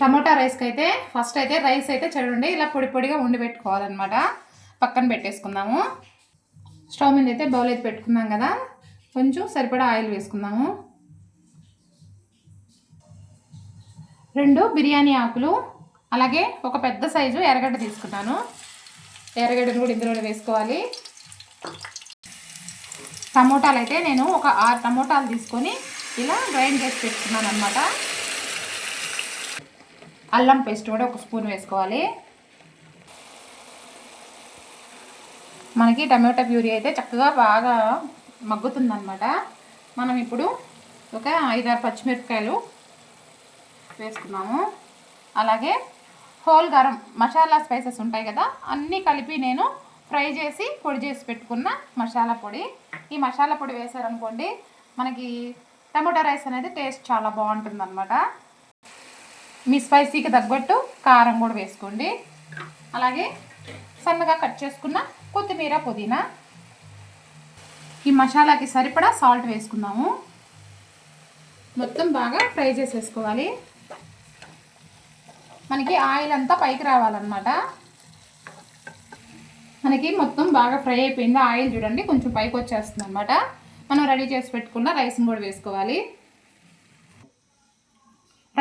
Tomato రైస్కి అయితే first అయితే రైస్ అయితే చూడండి ఇలా పొడి పొడిగా వండి పెట్టుకోవాలన్నమాట. పక్కన పెట్టేసుకుందాము. స్టవ్ మీద అయితే బౌల్ అయితే పెట్టుకున్నాం కదా, కొంచెం సరిపడా ఆయిల్ వేసుకుందాము. 2 బిర్యానీ ఆకులు, అలాగే ఒక పెద్ద సైజు ఎర్రగడ్డ తీసుకున్నాను. ఎర్రగడ్డను కూడా ఇందులో వేసుకోవాలి. టమోటాలు అయితే నేను ఒక 6 టమోటాలు తీసుకొని ఇలా గ్రైండ్ చేసి పెట్టుకున్నాను అనమాట. అల్లం పేస్ట్ కూడా 1 స్పూన్ వేసుకోవాలి. మనకి టమాటా ప్యూరీ అయితే చక్కగా బాగా మగ్గుతుందన్నమాట. మనం ఇప్పుడు ఒక 5-6 పచ్చిమిరపకాయలు వేసుకున్నాము. అలాగే హోల్ గరం మసాలా స్పైసెస్ ఉంటాయి కదా, అన్నీ కలిపి నేను ఫ్రై చేసి పొడి చేసి పెట్టుకున్న మసాలా పొడి. ఈ మసాలా పొడి వేసారనుకోండి మనకి టమాటా రైస్ అనేది టేస్ట్ చాలా బాగుంటుంది అనమాట. మీ స్పైసీకి తగ్గట్టు కారం కూడా వేసుకోండి. అలాగే సన్నగా కట్ చేసుకున్న కొత్తిమీర, పుదీనా. ఈ మసాలాకి సరిపడా సాల్ట్ వేసుకుందాము. మొత్తం బాగా ఫ్రై చేసేసుకోవాలి. మనకి ఆయిల్ అంతా పైకి రావాలన్నమాట. మనకి మొత్తం బాగా ఫ్రై అయిపోయింది. ఆయిల్ చూడండి కొంచెం పైకి వచ్చేస్తుంది అనమాట. మనం రెడీ చేసి పెట్టుకున్న రైస్ని కూడా వేసుకోవాలి.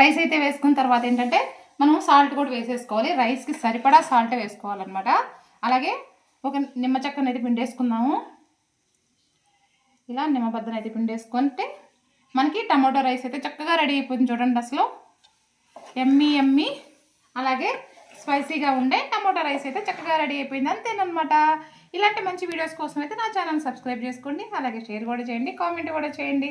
రైస్ అయితే వేసుకున్న తర్వాత ఏంటంటే మనం సాల్ట్ కూడా వేసేసుకోవాలి. రైస్కి సరిపడా సాల్ట్ వేసుకోవాలన్నమాట. అలాగే ఒక నిమ్మ చెక్కను అయితే పిండేసుకుందాము. ఇలా నిమ్మబద్దను అయితే పిండేసుకుంటే మనకి టమాటో రైస్ అయితే చక్కగా రెడీ అయిపోయింది. చూడండి అసలు ఎమ్మీ ఎమ్మీ అలాగే స్పైసీగా ఉండే టమాటో రైస్ అయితే చక్కగా రెడీ అయిపోయింది. అంతేనమాట. ఇలాంటి మంచి వీడియోస్ కోసం అయితే నా ఛానల్ సబ్స్క్రైబ్ చేసుకోండి. అలాగే షేర్ కూడా చేయండి, కామెంట్ కూడా చేయండి.